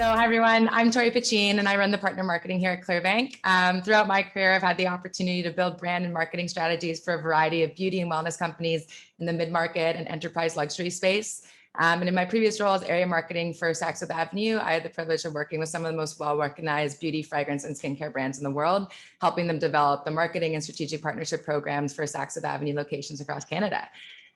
Hi everyone, I'm Tori Pachin and I run the partner marketing here at Clearbanc. Throughout my career, I've had the opportunity to build brand and marketing strategies for a variety of beauty and wellness companies in the mid-market and enterprise luxury space. And in my previous role as area marketing for Saks Fifth Avenue, I had the privilege of working with some of the most well-recognized beauty, fragrance, and skincare brands in the world, helping them develop the marketing and strategic partnership programs for Saks Fifth Avenue locations across Canada.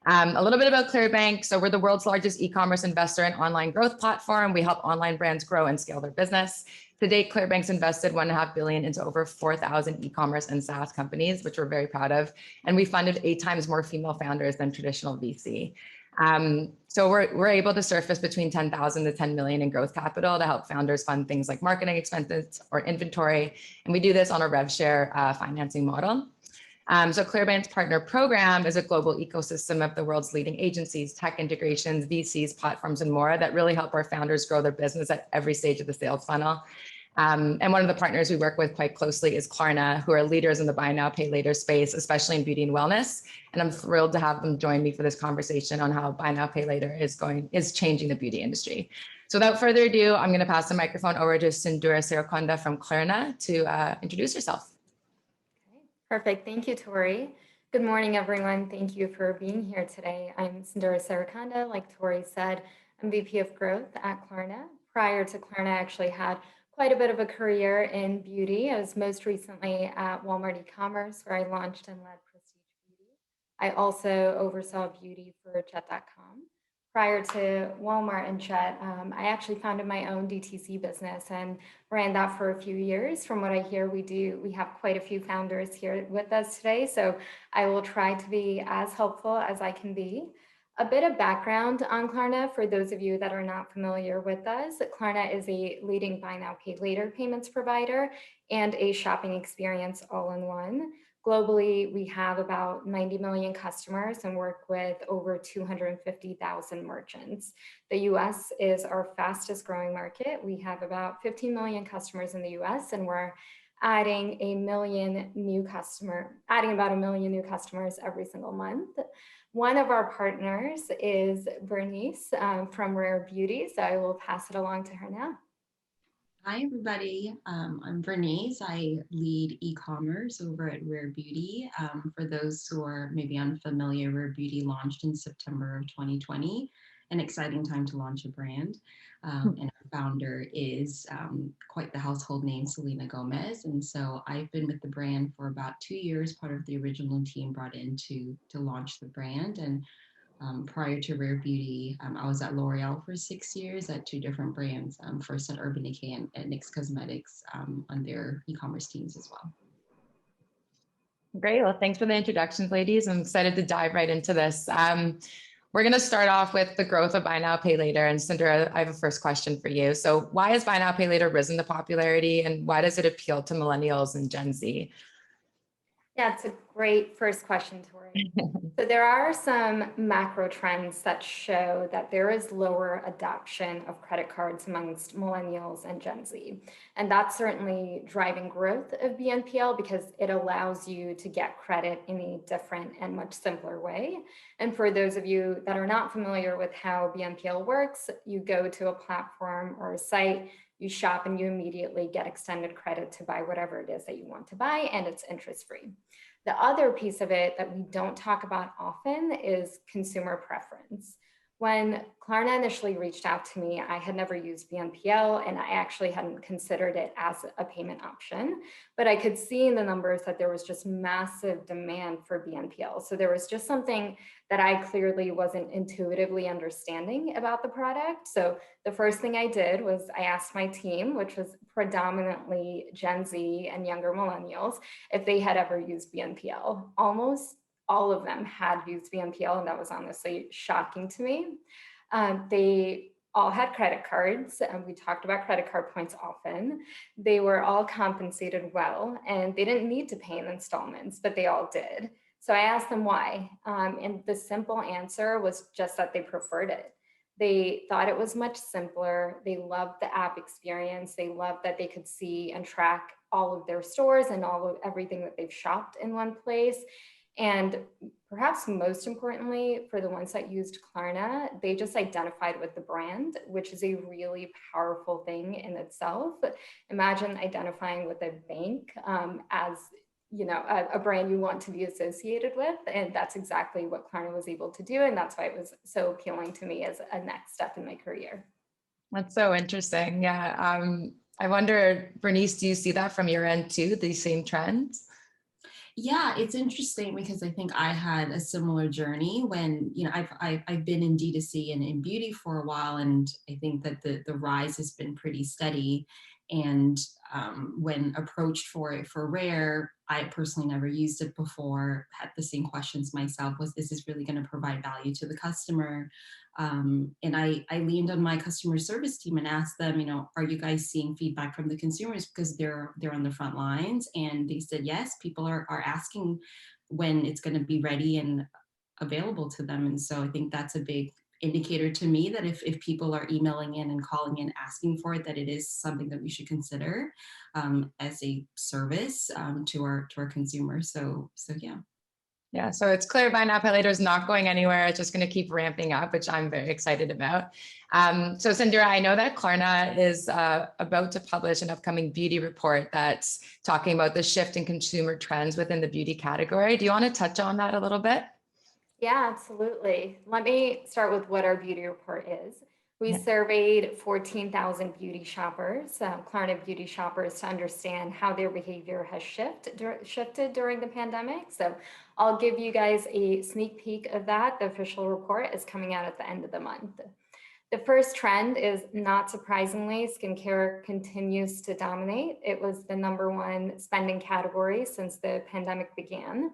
A little bit about Clearbanc. So we're the world's largest e-commerce investor and online growth platform. We help online brands grow and scale their business. To date, Clearbanc's invested $1.5 billion into over 4,000 e-commerce and SaaS companies, which we're very proud of. And we funded 8 times more female founders than traditional VC. So we're able to surface between 10,000 to 10 million in growth capital to help founders fund things like marketing expenses or inventory. And we do this on a rev share financing model. So Clearbanc's partner program is a global ecosystem of the world's leading agencies, tech integrations, VCs, platforms, and more that really help our founders grow their business at every stage of the sales funnel. And one of the partners we work with quite closely is Klarna, who are leaders in the buy now, pay later space, especially in beauty and wellness. And I'm thrilled to have them join me for this conversation on how buy now, pay later is changing the beauty industry. So without further ado, I'm going to pass the microphone over to Sindhura Sirakonda from Klarna to introduce herself. Perfect. Thank you, Tori. Good morning, everyone. Thank you for being here today. I'm Sindhura Sirakonda. Like Tori said, I'm VP of Growth at Klarna. Prior to Klarna, I actually had quite a bit of a career in beauty. I was most recently at Walmart e-commerce, where I launched and led Prestige Beauty. I also oversaw beauty for Jet.com. Prior to Walmart and Jet, I actually founded my own DTC business and ran that for a few years. From what I hear, we have quite a few founders here with us today, so I will try to be as helpful as I can be. A bit of background on Klarna for those of you that are not familiar with us. Klarna is a leading buy now, pay later payments provider and a shopping experience all in one. Globally, we have about 90 million customers and work with over 250,000 merchants. The US is our fastest growing market. We have about 15 million customers in the US, and we're adding about 1 million new customers every single month. One of our partners is Bernice from Rare Beauty, so I will pass it along to her now. Hi, everybody. I'm Bernice. I lead e-commerce over at Rare Beauty. For those who are maybe unfamiliar, Rare Beauty launched in September of 2020, an exciting time to launch a brand. And our founder is quite the household name, Selena Gomez. And so I've been with the brand for about 2 years, part of the original team brought in to launch the brand. And prior to Rare Beauty, I was at L'Oreal for 6 years at 2 different brands, first at Urban Decay and at NYX Cosmetics on their e-commerce teams as well. Great. Well, thanks for the introductions, ladies. I'm excited to dive right into this. We're going to start off with the growth of buy now, pay later. And Sindhura, I have a first question for you. So why has buy now, pay later risen to popularity, and why does it appeal to millennials and Gen Z? Yeah, it's a great first question, Tori. So there are some macro trends that show that there is lower adoption of credit cards amongst millennials and Gen Z. And that's certainly driving growth of BNPL because it allows you to get credit in a different and much simpler way. And for those of you that are not familiar with how BNPL works, you go to a platform or a site, you shop, and you immediately get extended credit to buy whatever it is that you want to buy, and it's interest-free. The other piece of it that we don't talk about often is consumer preference. When Klarna initially reached out to me, I had never used BNPL, and I actually hadn't considered it as a payment option. But I could see in the numbers that there was just massive demand for BNPL. So there was just something that I clearly wasn't intuitively understanding about the product. So the first thing I did was I asked my team, which was predominantly Gen Z and younger millennials, if they had ever used BNPL. Almost all of them had used BNPL, and that was honestly shocking to me. They all had credit cards, and we talked about credit card points often. They were all compensated well, and they didn't need to pay in installments, but they all did. So I asked them why, and the simple answer was just that they preferred it. They thought it was much simpler. They loved the app experience. They loved that they could see and track all of their stores and everything that they've shopped in one place. And perhaps most importantly, for the ones that used Klarna, they just identified with the brand, which is a really powerful thing in itself. Imagine identifying with a bank as a brand you want to be associated with. And that's exactly what Klarna was able to do. And that's why it was so appealing to me as a next step in my career. That's so interesting. Yeah. I wonder, Bernice, do you see that from your end too, these same trends? Yeah, it's interesting because I think I had a similar journey when, I've been in D2C and in beauty for a while, and I think that the rise has been pretty steady. And when approached for it for Rare, I personally never used it before, had the same questions myself, was, is this really going to provide value to the customer? And I leaned on my customer service team and asked them, are you guys seeing feedback from the consumers, because they're on the front lines? And they said yes, people are asking when it's going to be ready and available to them. And so I think that's a big indicator to me that if people are emailing in and calling in asking for it, that it is something that we should consider as a service to our consumers. So yeah. Yeah, so it's clear Buy Now Pay Later is not going anywhere. It's just going to keep ramping up, which I'm very excited about. So Sindhura, I know that Klarna is about to publish an upcoming beauty report that's talking about the shift in consumer trends within the beauty category. Do you want to touch on that a little bit? Yeah, absolutely. Let me start with what our beauty report is. We Yeah. surveyed 14,000 beauty shoppers, Klarna beauty shoppers, to understand how their behavior has shifted during the pandemic. So I'll give you guys a sneak peek of that. The official report is coming out at the end of the month. The first trend is, not surprisingly, skincare continues to dominate. It was the #1 spending category since the pandemic began.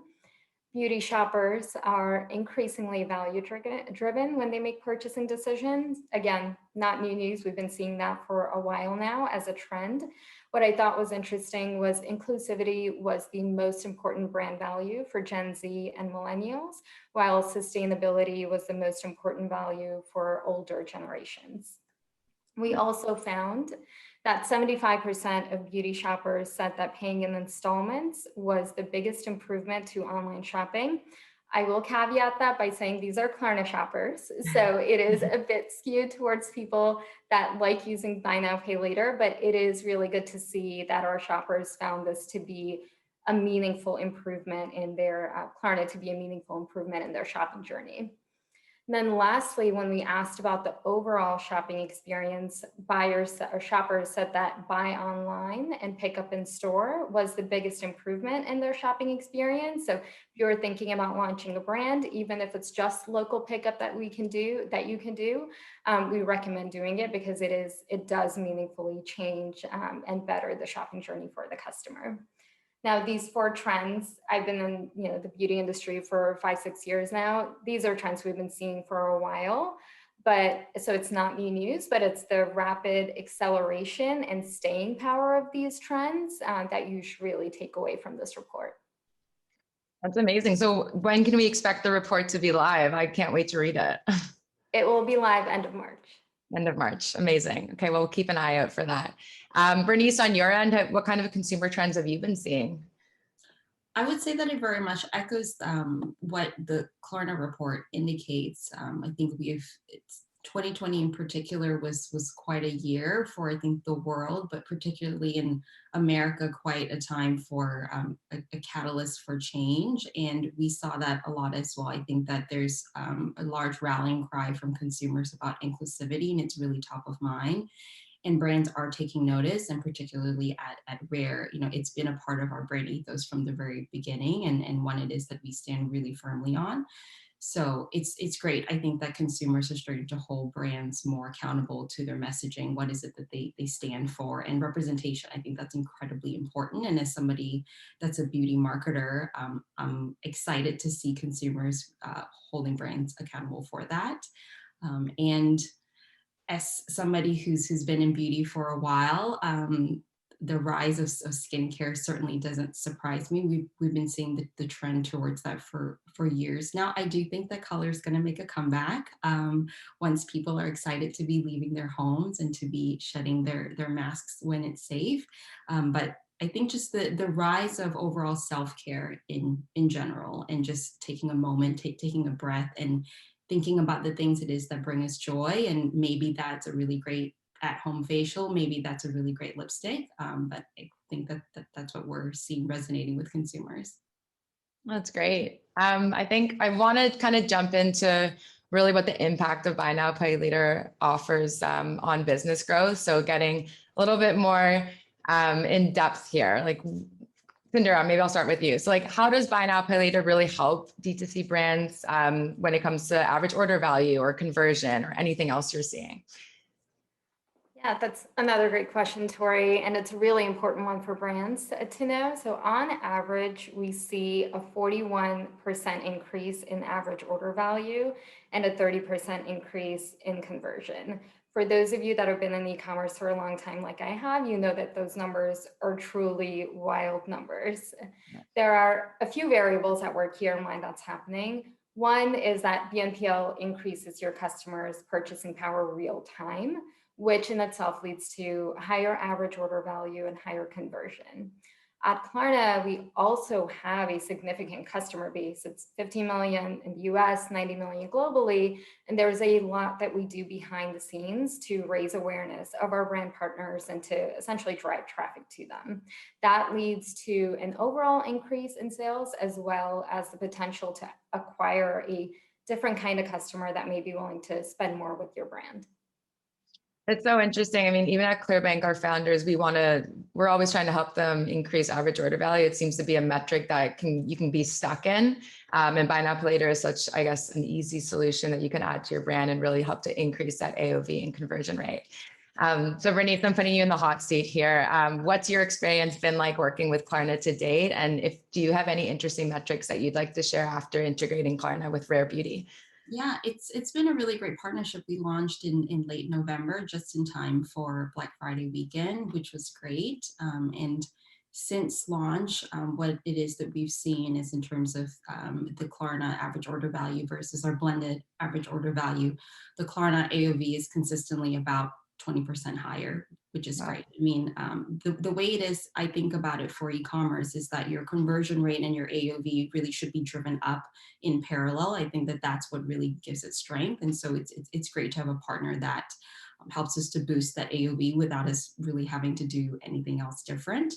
Beauty shoppers are increasingly value driven when they make purchasing decisions. Again, not new news. We've been seeing that for a while now as a trend. What I thought was interesting was inclusivity was the most important brand value for Gen Z and millennials, while sustainability was the most important value for older generations. We also found that 75% of beauty shoppers said that paying in installments was the biggest improvement to online shopping. I will caveat that by saying these are Klarna shoppers, so it is a bit skewed towards people that like using Buy Now Pay Later, but it is really good to see that our shoppers found this to be a meaningful improvement in their Klarna to be a meaningful improvement in their shopping journey. And then lastly, when we asked about the overall shopping experience, buyers or shoppers said that buy online and pick up in store was the biggest improvement in their shopping experience. So if you're thinking about launching a brand, even if it's just local pickup that you can do, we recommend doing it because it does meaningfully change and better the shopping journey for the customer. Now, these 4 trends, I've been in the beauty industry for 5-6 years now. These are trends we've been seeing for a while, but so it's not new news, but it's the rapid acceleration and staying power of these trends that you should really take away from this report. That's amazing. So when can we expect the report to be live? I can't wait to read it. It will be live end of March. End of March. Amazing. Okay, well, we'll keep an eye out for that. Bernice, on your end, what kind of consumer trends have you been seeing? I would say that it very much echoes what the Klarna report indicates. I think 2020 in particular was quite a year for, I think, the world, but particularly in America, quite a time for a catalyst for change. And we saw that a lot as well. I think that there's a large rallying cry from consumers about inclusivity, and it's really top of mind. And brands are taking notice, and particularly at Rare, it's been a part of our brand ethos from the very beginning, and one it is that we stand really firmly on. So it's great. I think that consumers are starting to hold brands more accountable to their messaging. What is it that they stand for? And representation, I think that's incredibly important. And as somebody that's a beauty marketer, I'm excited to see consumers holding brands accountable for that. And as somebody who's been in beauty for a while, the rise of skincare certainly doesn't surprise me. We've been seeing the trend towards that for years now. I do think that color is going to make a comeback once people are excited to be leaving their homes and to be shedding their masks when it's safe. But I think just the rise of overall self-care in general, and just taking a moment, taking a breath, and thinking about the things it is that bring us joy. And maybe that's a really great at-home facial. Maybe that's a really great lipstick. But I think that's what we're seeing resonating with consumers. That's great. I think I want to kind of jump into really what the impact of Buy Now, Pay Later offers on business growth. So getting a little bit more in depth here, like Cinderella, maybe I'll start with you. So like, how does Buy Now, Pay Later really help D2C brands when it comes to average order value or conversion or anything else you're seeing? Yeah, that's another great question, Tori, and it's a really important one for brands to know. So on average, we see a 41% increase in average order value and a 30% increase in conversion. For those of you that have been in e-commerce for a long time, like I have, you know that those numbers are truly wild numbers. There are a few variables at work here and why that's happening. One is that BNPL increases your customers' purchasing power real time, which in itself leads to higher average order value and higher conversion. At Klarna, we also have a significant customer base. It's 15 million in the US, 90 million globally, and there's a lot that we do behind the scenes to raise awareness of our brand partners and to essentially drive traffic to them. That leads to an overall increase in sales, as well as the potential to acquire a different kind of customer that may be willing to spend more with your brand. It's so interesting. I mean, even at Clearbanc, our founders, we're always trying to help them increase average order value. It seems to be a metric that you can be stuck in. And Buy Now, Pay Later is such, I guess, an easy solution that you can add to your brand and really help to increase that AOV and conversion rate. So Bernice, I'm putting you in the hot seat here. What's your experience been like working with Klarna to date? And do you have any interesting metrics that you'd like to share after integrating Klarna with Rare Beauty? Yeah, it's been a really great partnership. We launched in late November, just in time for Black Friday weekend, which was great. And since launch, what it is that we've seen is, in terms of the Klarna average order value versus our blended average order value, the Klarna AOV is consistently about 20% higher, which is great. I mean, the way it is, I think about it for e-commerce, is that your conversion rate and your AOV really should be driven up in parallel. I think that that's what really gives it strength. And so it's great to have a partner that helps us to boost that AOV without us really having to do anything else different.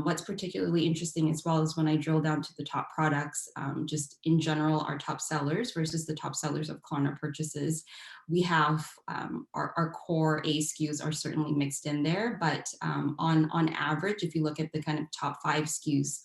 What's particularly interesting as well is when I drill down to the top products, just in general, our top sellers versus the top sellers of Klarna purchases, we have our core A SKUs are certainly mixed in there, but on average, if you look at the kind of top 5 SKUs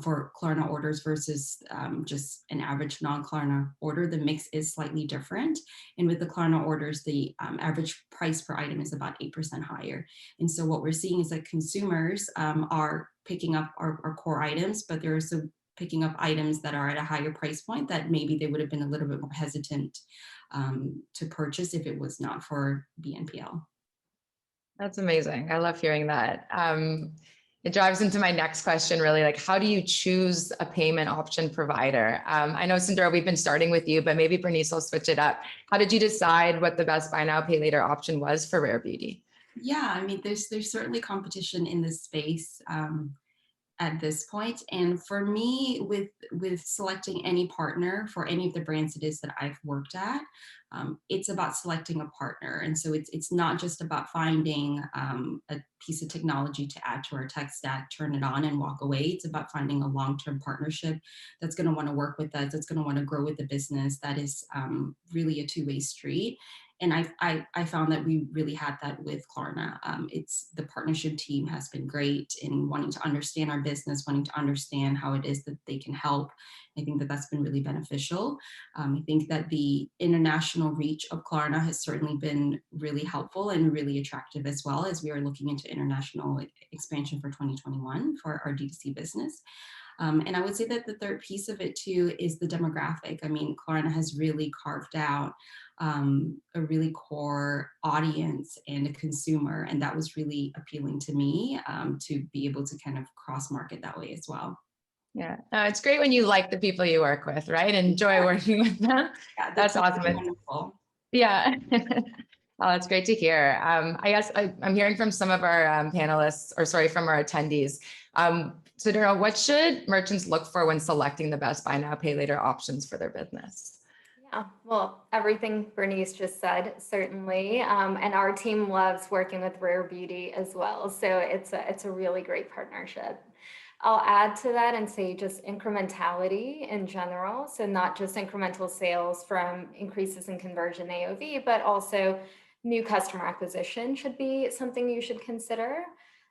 for Klarna orders versus just an average non-Klarna order, the mix is slightly different. And with the Klarna orders, the average price per item is about 8% higher. And so what we're seeing is that consumers are picking up our core items, but they're also picking up items that are at a higher price point that maybe they would have been a little bit more hesitant to purchase if it was not for BNPL. That's amazing. I love hearing that. It drives into my next question, really, like, how do you choose a payment option provider? I know, Cinderella, we've been starting with you, but maybe Bernice will switch it up. How did you decide what the best Buy Now, Pay Later option was for Rare Beauty? Yeah, I mean, there's certainly competition in this space at this point. And for me, with selecting any partner for any of the brands it is that I've worked at, it's about selecting a partner. And so it's not just about finding a piece of technology to add to our tech stack, turn it on and walk away. It's about finding a long-term partnership that's going to want to work with us, that's going to want to grow with the business, that is really a two-way street. And I found that we really had that with Klarna. It's the partnership team has been great in wanting to understand our business, wanting to understand how it is that they can help. I think that that's been really beneficial. I think that the international reach of Klarna has certainly been really helpful and really attractive, as well, as we are looking into international expansion for 2021 for our D2C business. And I would say that the third piece of it too is the demographic. I mean, Klarna has really carved out a really core audience and a consumer, and that was really appealing to me to be able to kind of cross market that way as well. Yeah, it's great when you like the people you work with, right? Enjoy working with them. Yeah, That's awesome. wonderful. Yeah. Oh, that's great to hear. I guess I'm hearing from some of our panelists, or sorry, from our attendees. So, Daryl, what should merchants look for when selecting the best buy now, pay later options for their business? Yeah, well, everything Bernice just said, certainly. And our team loves working with Rare Beauty as well. So it's a really great partnership. I'll add to that and say just incrementality in general. So not just incremental sales from increases in conversion AOV, but also new customer acquisition should be something you should consider.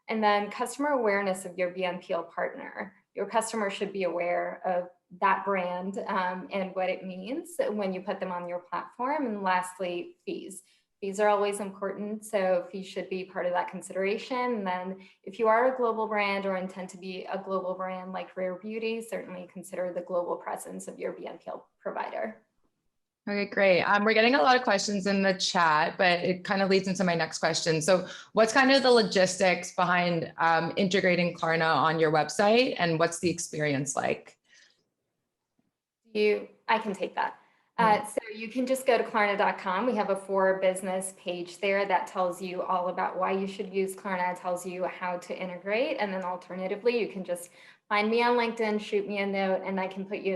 And then customer awareness of your BNPL partner. Your customer should be aware of that brand and what it means when you put them on your platform. And lastly, fees. Fees are always important, so fees should be part of that consideration. And then if you are a global brand or intend to be a global brand like Rare Beauty, certainly consider the global presence of your BNPL provider. Okay, great. We're getting a lot of questions in the chat, but it kind of leads into my next question. So what's kind of the logistics behind integrating Klarna on your website, and what's the experience like? I can take that. So you can just go to Klarna.com. We have a for business page there that tells you all about why you should use Klarna, tells you how to integrate. And then alternatively, you can just find me on LinkedIn, shoot me a note, and I can put you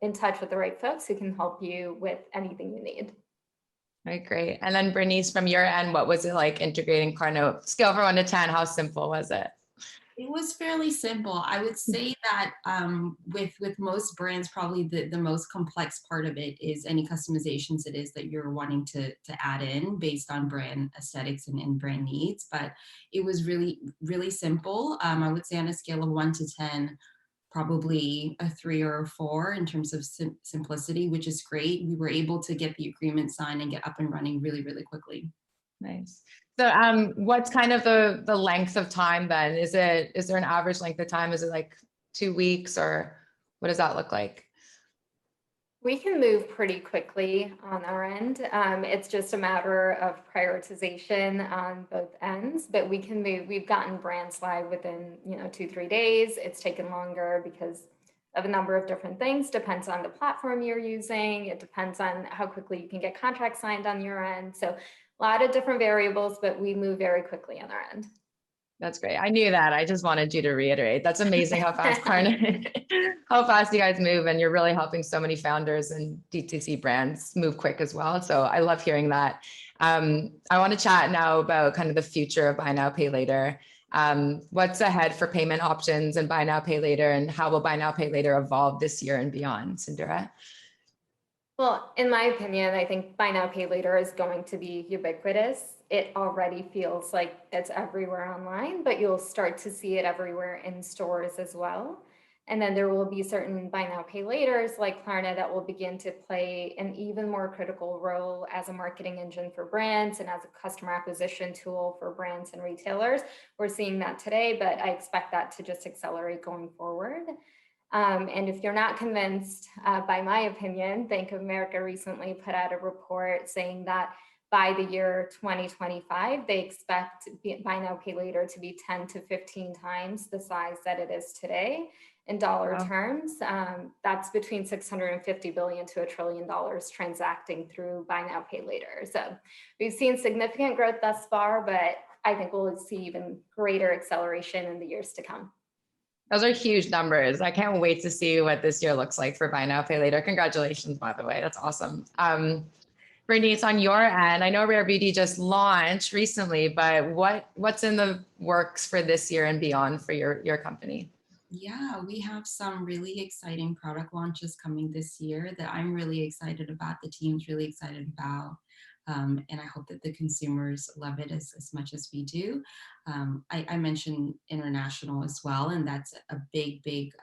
in touch with the right folks who can help you with anything you need. All right, great. And then Bernice, from your end, what was it like integrating Klarna? Scale from 1 to 10, how simple was it? It was fairly simple. I would say that with most brands, probably the most complex part of it is any customizations it is that you're wanting to add in based on brand aesthetics and brand needs. But it was really, really simple. I would say on a scale of 1 to 10, probably a 3 or a 4 in terms of simplicity, which is great. We were able to get the agreement signed and get up and running really, really quickly. Nice. So what's kind of the length of time then? Is there an average length of time? Is it like 2 weeks, or what does that look like? We can move pretty quickly on our end. It's just a matter of prioritization on both ends, but we can move. We've gotten brands live within 2-3 days. It's taken longer because of a number of different things. Depends on the platform you're using. It depends on how quickly you can get contracts signed on your end. So a lot of different variables, but we move very quickly on our end. That's great. I knew that. I just wanted you to reiterate. That's amazing how fast Klarna, how fast you guys move, and you're really helping so many founders and DTC brands move quick as well. So I love hearing that. I want to chat now about kind of the future of buy now, pay later. What's ahead for payment options and buy now, pay later, and how will buy now, pay later evolve this year and beyond, Sindhura? Well, in my opinion, I think buy now, pay later is going to be ubiquitous. It already feels like it's everywhere online, but you'll start to see it everywhere in stores as well. And then there will be certain buy now, pay laters like Klarna that will begin to play an even more critical role as a marketing engine for brands and as a customer acquisition tool for brands and retailers. We're seeing that today, but I expect that to just accelerate going forward. And if you're not convinced, by my opinion, Bank of America recently put out a report saying that by the year 2025, they expect buy now, pay later to be 10 to 15 times the size that it is today. In dollar terms, that's between $650 billion to $1 trillion transacting through buy now, pay later. So we've seen significant growth thus far, but I think we'll see even greater acceleration in the years to come. Those are huge numbers. I can't wait to see what this year looks like for buy now, pay later. Congratulations, by the way. That's awesome. Bernice, on your end, I know Rare Beauty just launched recently, but what's in the works for this year and beyond for your company? Yeah, we have some really exciting product launches coming this year that I'm really excited about. The team's really excited about. And I hope that the consumers love it as much as we do. I mentioned international as well, and that's a big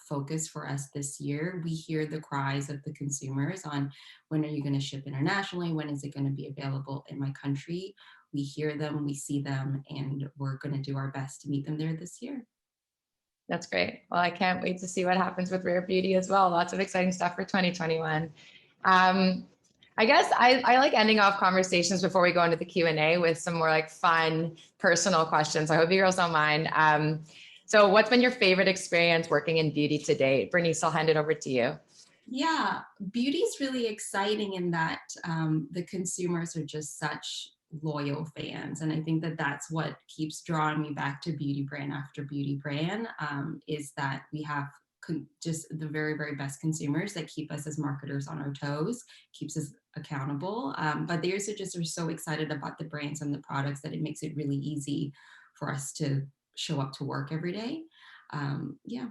focus for us this year. We hear the cries of the consumers on when are you going to ship internationally? When is it going to be available in my country? We hear them, we see them, and we're going to do our best to meet them there this year. That's great. Well, I can't wait to see what happens with Rare Beauty as well. Lots of exciting stuff for 2021. I guess I like ending off conversations before we go into the Q&A with some more like fun, personal questions. I hope you girls don't mind. So what's been your favorite experience working in beauty to date? Bernice, I'll hand it over to you. Yeah, beauty is really exciting in that the consumers are just such loyal fans. And I think that that's what keeps drawing me back to beauty brand after beauty brand, is that we have just the very, very best consumers that keep us as marketers on our toes, keeps us accountable. But they also just are so excited about the brands and the products that it makes it really easy for us to show up to work every day. Yeah.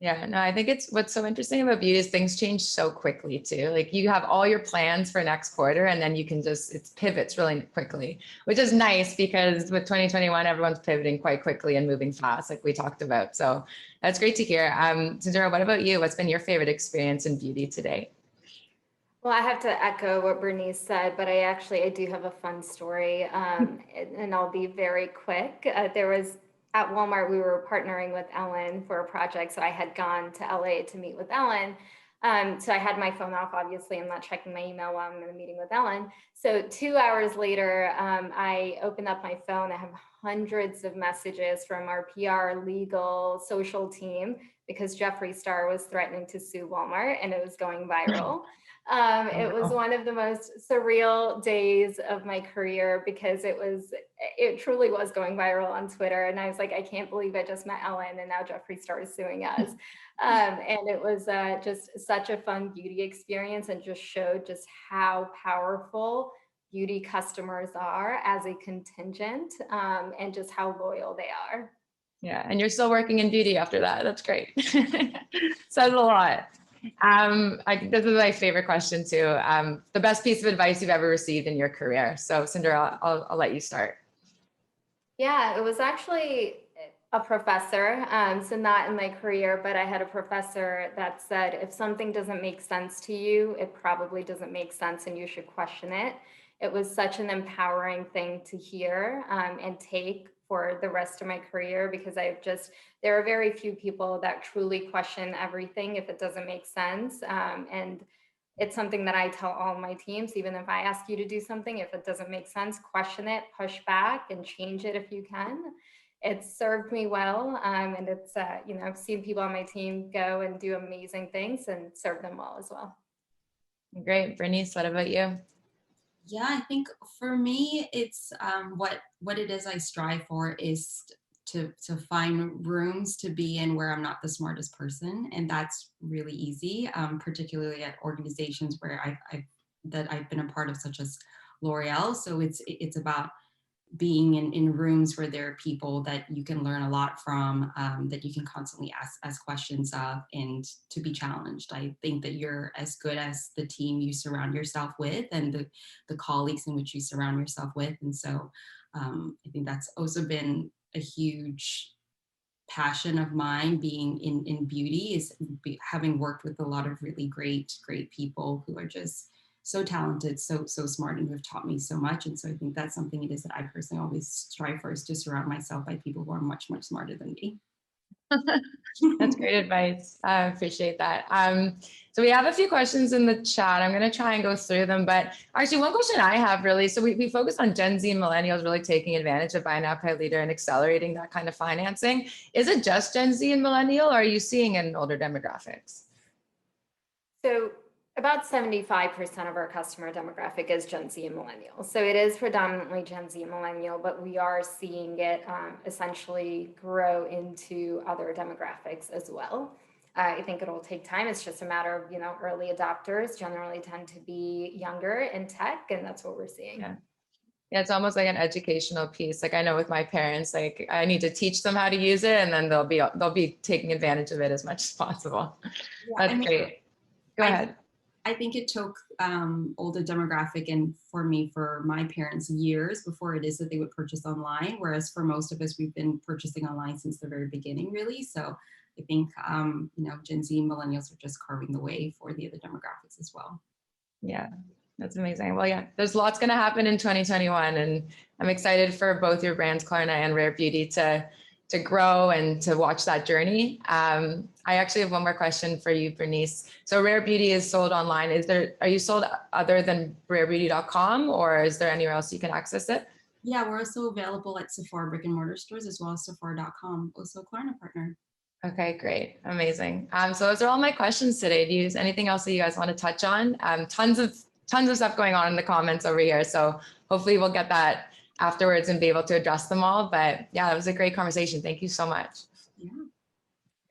Yeah, no, I think it's what's so interesting about beauty is things change so quickly too. Like you have all your plans for next quarter and then you can just, it pivots really quickly, which is nice because with 2021, everyone's pivoting quite quickly and moving fast, like we talked about. So that's great to hear. Sandra, what about you? What's been your favorite experience in beauty today? Well, I have to echo what Bernice said, but I do have a fun story, and I'll be very quick. There was at Walmart, we were partnering with Ellen for a project, so I had gone to LA to meet with Ellen. So I had my phone off. Obviously, I'm not checking my email while I'm in a meeting with Ellen. So 2 hours later, I open up my phone. I have hundreds of messages from our PR, legal, social team because Jeffree Star was threatening to sue Walmart, and it was going viral. It was one of the most surreal days of my career because it truly was going viral on Twitter. And I was like, I can't believe I just met Ellen and now Jeffree Star is suing us. And it was just such a fun beauty experience and just showed just how powerful beauty customers are as a contingent, and just how loyal they are. Yeah, and you're still working in beauty after that. That's great. Says a lot. This is my favorite question too. The best piece of advice you've ever received in your career. So, Cinderella, I'll let you start. Yeah, it was actually a professor. So not in my career, but I had a professor that said, if something doesn't make sense to you, it probably doesn't make sense and you should question it. It was such an empowering thing to hear, and take for the rest of my career because there are very few people that truly question everything if it doesn't make sense. And it's something that I tell all my teams, even if I ask you to do something, if it doesn't make sense, question it, push back and change it if you can. It's served me well. And it's, I've seen people on my team go and do amazing things and serve them well as well. Great. Bernice, what about you? Yeah, I think for me, it's what it is I strive for is to find rooms to be in where I'm not the smartest person, and that's really easy, particularly at organizations where I've been a part of, such as L'Oreal. So it's about being in rooms where there are people that you can learn a lot from, that you can constantly ask questions of, and to be challenged. I think that you're as good as the team you surround yourself with and the colleagues in which you surround yourself with. And so I think that's also been a huge passion of mine, being in beauty, is having worked with a lot of really great people who are just so talented, so smart, and who have taught me so much. And so I think that's something it is that I personally always strive for, is to surround myself by people who are much smarter than me. That's great advice. I appreciate that. So we have a few questions in the chat. I'm going to try and go through them, but actually one question I have really, so we focus on Gen Z and millennials really taking advantage of buy now, pay later and accelerating that kind of financing. Is it just Gen Z and millennial, or are you seeing it in older demographics? So about 75% of our customer demographic is Gen Z and millennial. So it is predominantly Gen Z and millennial, but we are seeing it essentially grow into other demographics as well. I think it'll take time. It's just a matter of, early adopters generally tend to be younger in tech, and that's what we're seeing. Yeah. Yeah, it's almost like an educational piece. Like I know with my parents, like I need to teach them how to use it, and then they'll be taking advantage of it as much as possible. Yeah, That's great. Go ahead. I think it took older demographic, and for me, for my parents, years before it is that they would purchase online. Whereas for most of us, we've been purchasing online since the very beginning, really. So I think, Gen Z and millennials are just carving the way for the other demographics as well. Yeah, that's amazing. Well, yeah, there's lots going to happen in 2021, and I'm excited for both your brands, Klarna and Rare Beauty, to grow and to watch that journey. I actually have one more question for you, Bernice. So Rare Beauty is sold online. Are you sold other than rarebeauty.com, or is there anywhere else you can access it? Yeah, we're also available at Sephora brick and mortar stores, as well as Sephora.com, also a Klarna partner. Okay, great. Amazing. So those are all my questions today. Do you use anything else that you guys want to touch on? Tons of stuff going on in the comments over here. So hopefully we'll get that afterwards and be able to address them all. But yeah, it was a great conversation. Thank you so much. Yeah.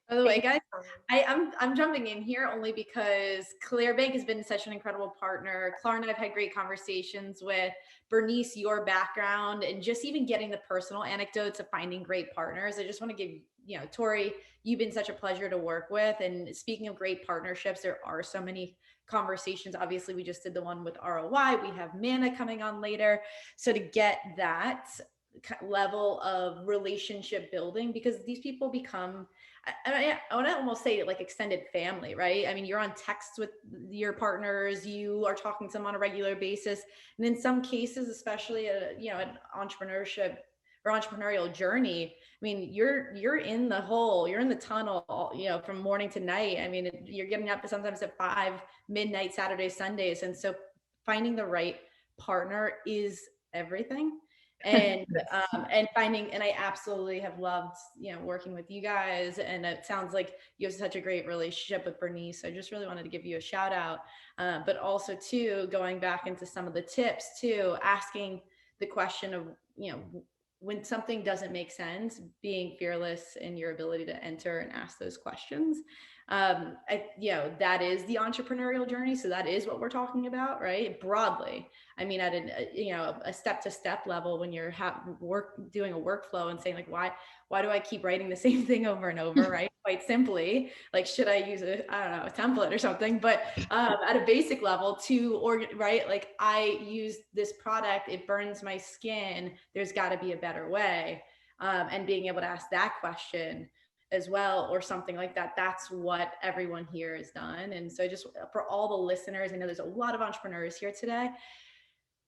By the way, guys, I'm jumping in here only because Clearbanc has been such an incredible partner. Clara and I have had great conversations with Bernice, your background, and just even getting the personal anecdotes of finding great partners. I just want to give, Tori, you've been such a pleasure to work with. And speaking of great partnerships, there are so many conversations. Obviously, we just did the one with ROI. We have Mana coming on later. So to get that level of relationship building, because these people become, I want to almost say like extended family, right? I mean, you're on text with your partners, you are talking to them on a regular basis. And in some cases, especially an entrepreneurship or entrepreneurial journey, I mean, you're in the hole, you're in the tunnel, from morning to night. I mean, you're getting up sometimes at 5 midnight, Saturdays, Sundays. And so finding the right partner is everything. And and I absolutely have loved working with you guys, and it sounds like you have such a great relationship with Bernice. I just really wanted to give you a shout out, but also too going back into some of the tips too, asking the question of when something doesn't make sense, being fearless in your ability to enter and ask those questions. That is the entrepreneurial journey. So that is what we're talking about, right? Broadly. I mean, at a step-to-step level, when you're doing a workflow and saying like, why do I keep writing the same thing over and over, right? Quite simply, like, should I use a template or something? But at a basic level, right? Like, I use this product, it burns my skin. There's got to be a better way, and being able to ask that question as well, or something like that. That's what everyone here has done. And so just for all the listeners, I know there's a lot of entrepreneurs here today,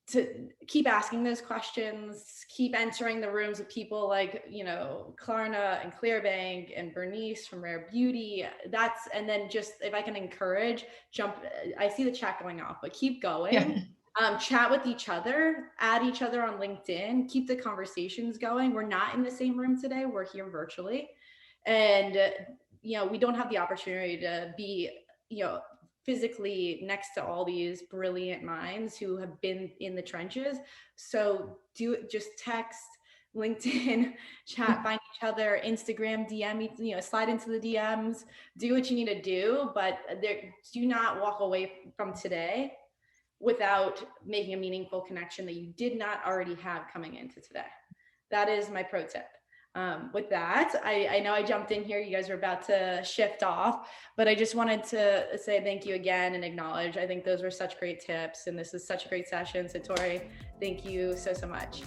to keep asking those questions, keep entering the rooms with people like, Klarna and Clearbanc and Bernice from Rare Beauty. And then just, if I can encourage, I see the chat going off, but keep going. Yeah. Chat with each other, add each other on LinkedIn, keep the conversations going. We're not in the same room today. We're here virtually. And, we don't have the opportunity to be, physically next to all these brilliant minds who have been in the trenches. So just text, LinkedIn, chat, find each other, Instagram, DM, slide into the DMs, do what you need to do, but do not walk away from today without making a meaningful connection that you did not already have coming into today. That is my pro tip. With that, I know I jumped in here. You guys are about to shift off, but I just wanted to say thank you again and acknowledge. I think those were such great tips, and this is such a great session. So Tori, thank you so much.